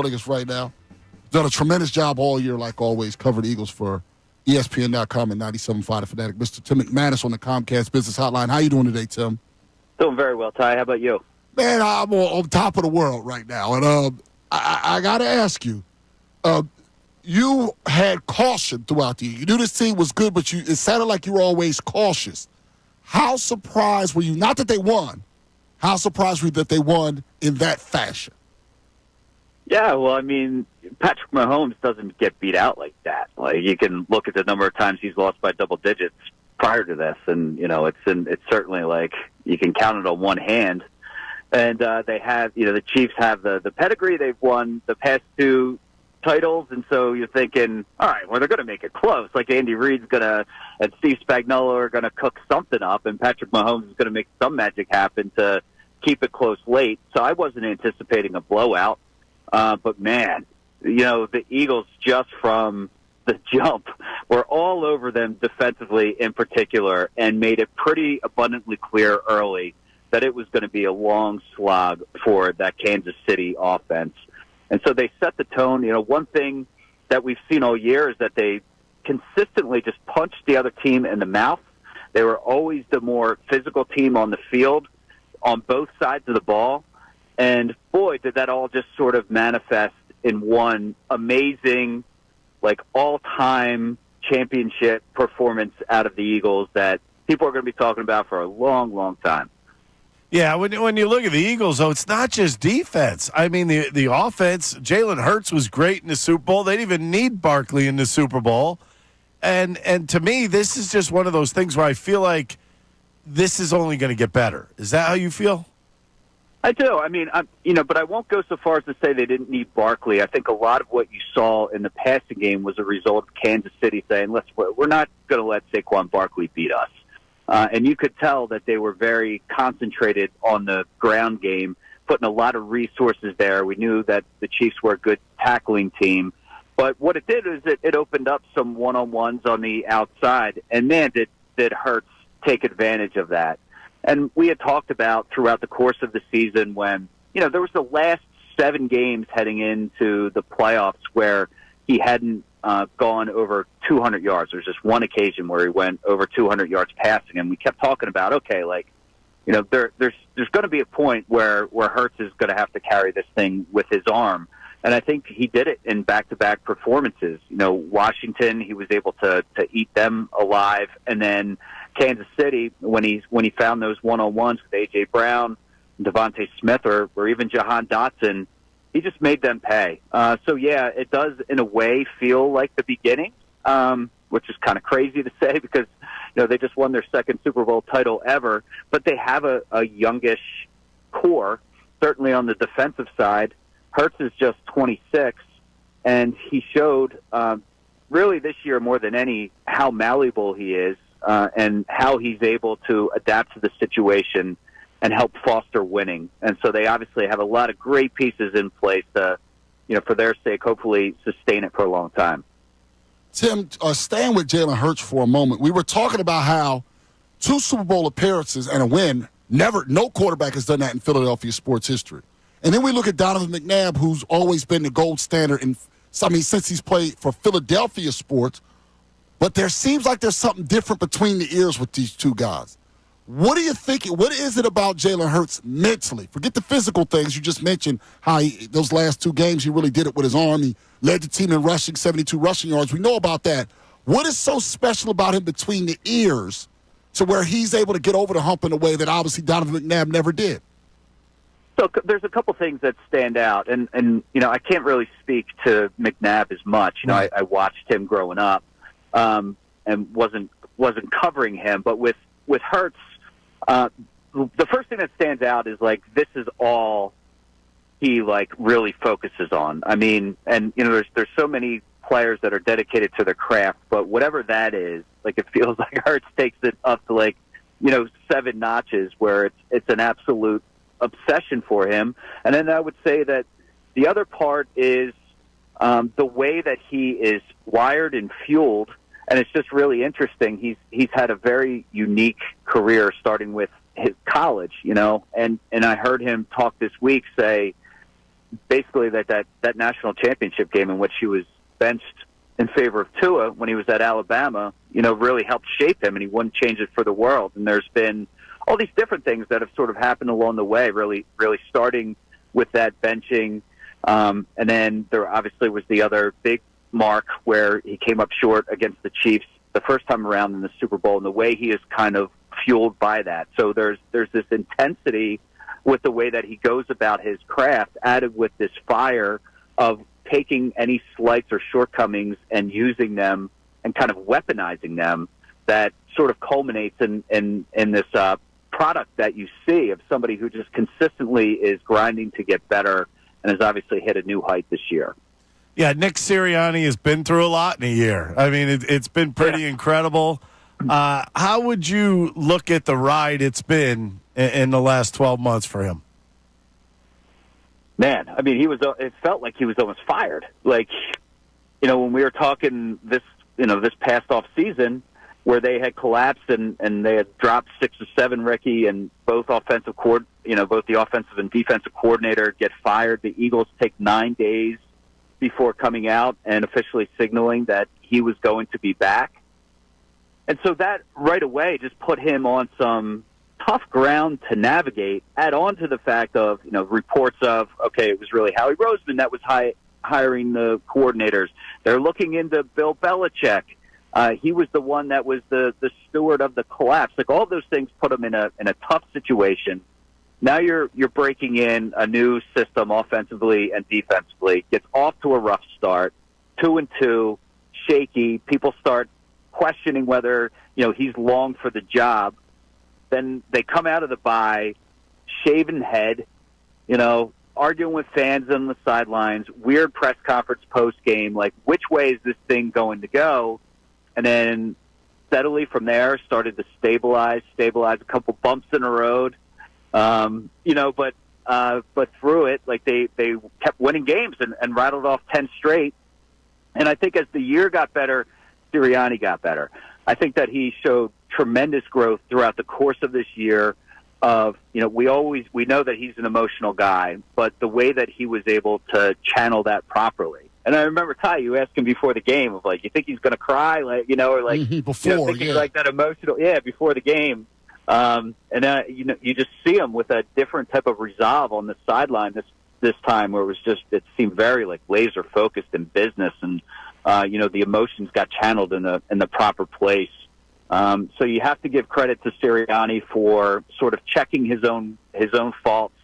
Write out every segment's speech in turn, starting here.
joining us right now. Done a tremendous job all year, like always, covered Eagles for ESPN.com and 97.5 The Fanatic. Mr. Tim McManus on the Comcast Business Hotline. How you doing today, Tim? Doing very well, Ty. How about you? Man, I'm on top of the world right now. And I got to ask you, you had caution throughout the year. You knew this team was good, but it sounded like you were always cautious. How surprised were you? Not that they won. How surprised were you that they won in that fashion? Yeah, well, I mean, Patrick Mahomes doesn't get beat out like that. Like, you can look at the number of times he's lost by double digits prior to this, and it's certainly like you can count it on one hand. And they have, the Chiefs have the pedigree. They've won the past two titles, and so you're thinking, all right, well, they're going to make it close. Like Andy Reid's and Steve Spagnuolo are going to cook something up, and Patrick Mahomes is going to make some magic happen to keep it close late. So I wasn't anticipating a blowout. But, man, the Eagles just from the jump were all over them defensively in particular and made it pretty abundantly clear early that it was going to be a long slog for that Kansas City offense. And so they set the tone. One thing that we've seen all year is that they consistently just punched the other team in the mouth. They were always the more physical team on the field on both sides of the ball. And, boy, did that all just sort of manifest in one amazing, all-time championship performance out of the Eagles that people are going to be talking about for a long, long time. Yeah, when you look at the Eagles, though, it's not just defense. I mean, the offense, Jalen Hurts was great in the Super Bowl. They didn't even need Barkley in the Super Bowl. And to me, this is just one of those things where I feel like this is only going to get better. Is that how you feel? I do. I mean, but I won't go so far as to say they didn't need Barkley. I think a lot of what you saw in the passing game was a result of Kansas City saying, we're not going to let Saquon Barkley beat us. And you could tell that they were very concentrated on the ground game, putting a lot of resources there. We knew that the Chiefs were a good tackling team. But what it did is it opened up some one-on-ones on the outside. And, man, did Hurts take advantage of that. And we had talked about throughout the course of the season when, there was the last 7 games heading into the playoffs where he hadn't gone over 200 yards. There's just one occasion where he went over 200 yards passing, and we kept talking about, okay, there's going to be a point where Hurts is going to have to carry this thing with his arm. And I think he did it in back-to-back performances. Washington, he was able to eat them alive, and then Kansas City, when he found those one-on-ones with A.J. Brown, Devontae Smith, or even Jahan Dotson, he just made them pay. It does, in a way, feel like the beginning, which is kind of crazy to say because, they just won their second Super Bowl title ever. But they have a youngish core, certainly on the defensive side. Hurts is just 26, and he showed really this year more than any how malleable he is and how he's able to adapt to the situation and help foster winning. And so they obviously have a lot of great pieces in place to, for their sake, hopefully sustain it for a long time. Tim, staying with Jalen Hurts for a moment, we were talking about how 2 Super Bowl appearances and a win, no quarterback has done that in Philadelphia sports history. And then we look at Donovan McNabb, who's always been the gold standard since he's played for Philadelphia sports. But there seems like there's something different between the ears with these two guys. What are you thinking? What is it about Jalen Hurts mentally? Forget the physical things. You just mentioned how those last 2 games he really did it with his arm. He led the team in rushing, 72 rushing yards. We know about that. What is so special about him between the ears to where he's able to get over the hump in a way that obviously Donovan McNabb never did? So there's a couple things that stand out, and I can't really speak to McNabb as much. I watched him growing up, and wasn't covering him. But with Hurts, the first thing that stands out is this is all he really focuses on. I mean, and there's so many players that are dedicated to their craft, but whatever that is, it feels like Hurts takes it up to 7 notches where it's an absolute obsession for him. And then I would say that the other part is the way that he is wired and fueled, and it's just really interesting. He's had a very unique career starting with his college, and I heard him talk this week say basically that national championship game in which he was benched in favor of Tua when he was at Alabama, really helped shape him, and he wouldn't change it for the world. And there's been all these different things that have sort of happened along the way, really starting with that benching. And then there obviously was the other big mark where he came up short against the Chiefs the first time around in the Super Bowl, and the way he is kind of fueled by that. So there's this intensity with the way that he goes about his craft, added with this fire of taking any slights or shortcomings and using them and kind of weaponizing them, that sort of culminates in this product that you see of somebody who just consistently is grinding to get better and has obviously hit a new height this year. Yeah, Nick Sirianni has been through a lot in a year. I mean, it's been pretty incredible. How would you look at the ride it's been in the last 12 months for him? Man, I mean, it felt like he was almost fired. Like, when we were talking this past off season where they had collapsed and they had dropped 6 or 7, Ricky, and both both the offensive and defensive coordinator get fired. The Eagles take 9 days before coming out and officially signaling that he was going to be back. And so that right away just put him on some tough ground to navigate, add on to the fact of, reports of, okay, it was really Howie Roseman that was hiring the coordinators. They're looking into Bill Belichick. He was the one that was the steward of the collapse. Like, all those things put him in a tough situation. Now you're breaking in a new system offensively and defensively. Gets off to a rough start, 2-2, shaky. People start questioning whether he's long for the job. Then they come out of the bye, shaven head, arguing with fans on the sidelines, weird press conference post game. Like, which way is this thing going to go? And then steadily from there started to stabilize a couple bumps in the road. But through it, like they kept winning games and rattled off 10 straight. And I think as the year got better, Sirianni got better. I think that he showed tremendous growth throughout the course of this year. We know that he's an emotional guy, but the way that he was able to channel that properly. And I remember, Ty, you asked him before the game of, like, you think he's going to cry, before, thinking like that emotional, before the game. You just see him with a different type of resolve on the sideline this time, where it seemed very like laser focused in business, and the emotions got channeled in the proper place. So you have to give credit to Sirianni for sort of checking his own faults,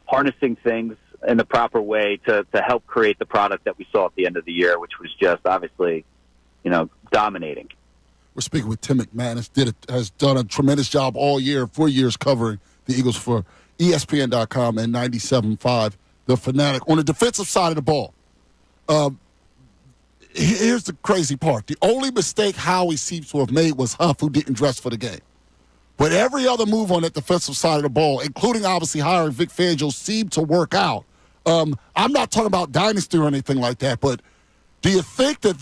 harnessing things in the proper way to help create the product that we saw at the end of the year, which was just obviously, dominating. We're speaking with Tim McManus. Has done a tremendous job all year, 4 years covering the Eagles for ESPN.com and 97.5, the Fanatic. On the defensive side of the ball, here's the crazy part. The only mistake Howie seems to have made was Huff, who didn't dress for the game. But every other move on that defensive side of the ball, including obviously hiring Vic Fangio, seemed to work out. I'm not talking about dynasty or anything like that, but do you think that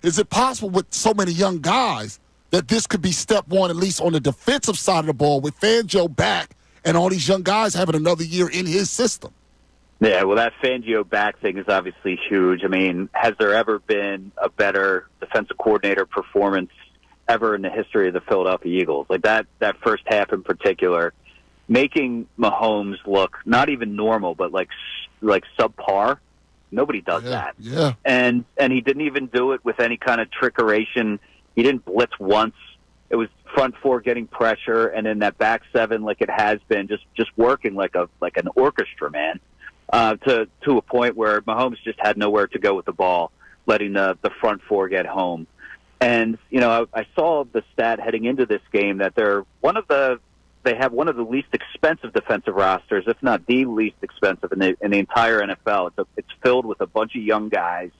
is it possible with so many young guys that this could be step one, at least on the defensive side of the ball, with Fangio back and all these young guys having another year in his system? Yeah, well, that Fangio back thing is obviously huge. I mean, has there ever been a better defensive coordinator performance ever in the history of the Philadelphia Eagles? Like that first half in particular, making Mahomes look not even normal, but like subpar. Nobody does that. Yeah. And he didn't even do it with any kind of trickeration. He didn't blitz once. It was front four getting pressure, and then that back seven, like it has been, just working like an orchestra, man. To a point where Mahomes just had nowhere to go with the ball, letting the front four get home. And I saw the stat heading into this game that they have one of the least expensive defensive rosters, if not the least expensive in the entire NFL. It's filled with a bunch of young guys,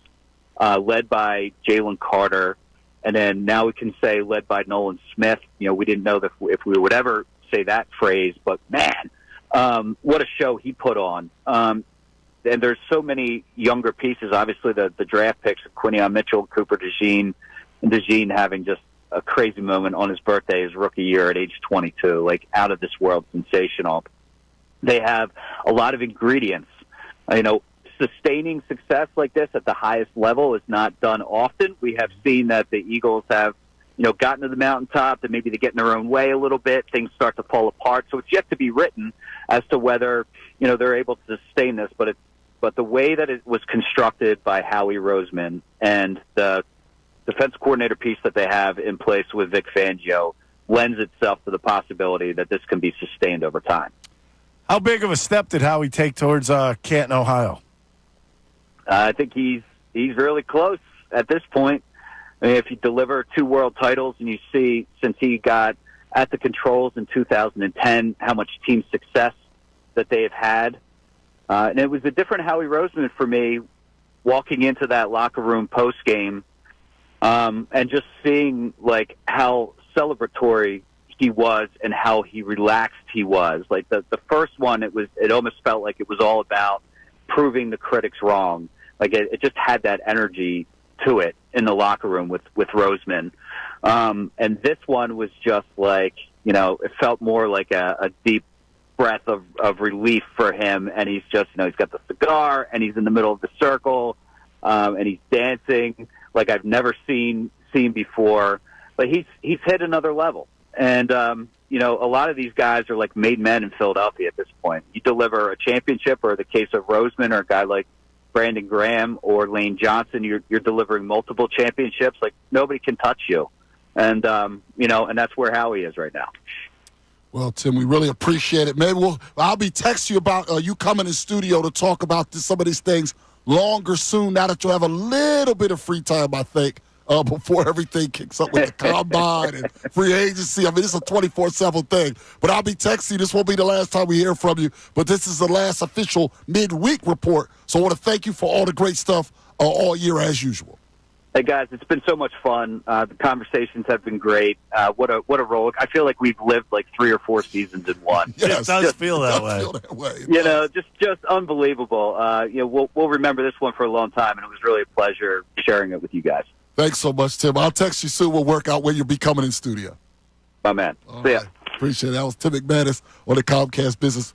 led by Jalen Carter, and then now we can say led by Nolan Smith. We didn't know if we would ever say that phrase, but man, what a show he put on. And there's so many younger pieces. Obviously, the draft picks of Quinion Mitchell, Cooper DeJean, and DeJean having just a crazy moment on his birthday, his rookie year at age 22, like out of this world sensational. They have a lot of ingredients. Sustaining success like this at the highest level is not done often. We have seen that the Eagles have, gotten to the mountaintop, and maybe they get in their own way a little bit. Things start to fall apart. So it's yet to be written as to whether, they're able to sustain this. But the way that it was constructed by Howie Roseman and the defense coordinator piece that they have in place with Vic Fangio lends itself to the possibility that this can be sustained over time. How big of a step did Howie take towards Canton, Ohio? I think he's really close at this point. I mean, if you deliver 2 world titles and you see, since he got at the controls in 2010, how much team success that they have had. And it was a different Howie Roseman for me walking into that locker room post-game and just seeing, like, how celebratory he was and how he relaxed he was. Like, the first one, it almost felt like it was all about proving the critics wrong. Like, it just had that energy to it in the locker room with Roseman. And this one was just like, it felt more like a deep breath of relief for him. And he's just, he's got the cigar and he's in the middle of the circle and he's dancing like I've never seen before. But he's hit another level. And, a lot of these guys are like made men in Philadelphia at this point. You deliver a championship, or the case of Roseman, or a guy like Brandon Graham or Lane Johnson, you're delivering multiple championships. Like, nobody can touch you. And, and that's where Howie is right now. Well, Tim, we really appreciate it. Maybe I'll be texting you about you coming in studio to talk about some of these things longer soon, now that you'll have a little bit of free time, I think, before everything kicks up with the combine and free agency. I mean, it's a 24/7 thing. But I'll be texting you. This won't be the last time we hear from you. But this is the last official midweek report. So I want to thank you for all the great stuff all year as usual. Hey, guys, it's been so much fun. The conversations have been great. What a roller. I feel like we've lived like 3 or 4 seasons in one. Yes, it does feel that way. Just unbelievable. We'll remember this one for a long time, and it was really a pleasure sharing it with you guys. Thanks so much, Tim. I'll text you soon. We'll work out when you'll be coming in studio. My man. See ya. Appreciate it. That was Tim McManus on the Comcast Business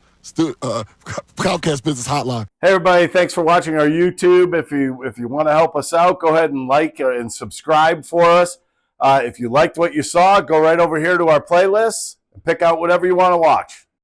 Hotline. Hey everybody, thanks for watching our YouTube. If you want to help us out, go ahead and like and subscribe for us. If you liked what you saw, go right over here to our playlists and pick out whatever you want to watch.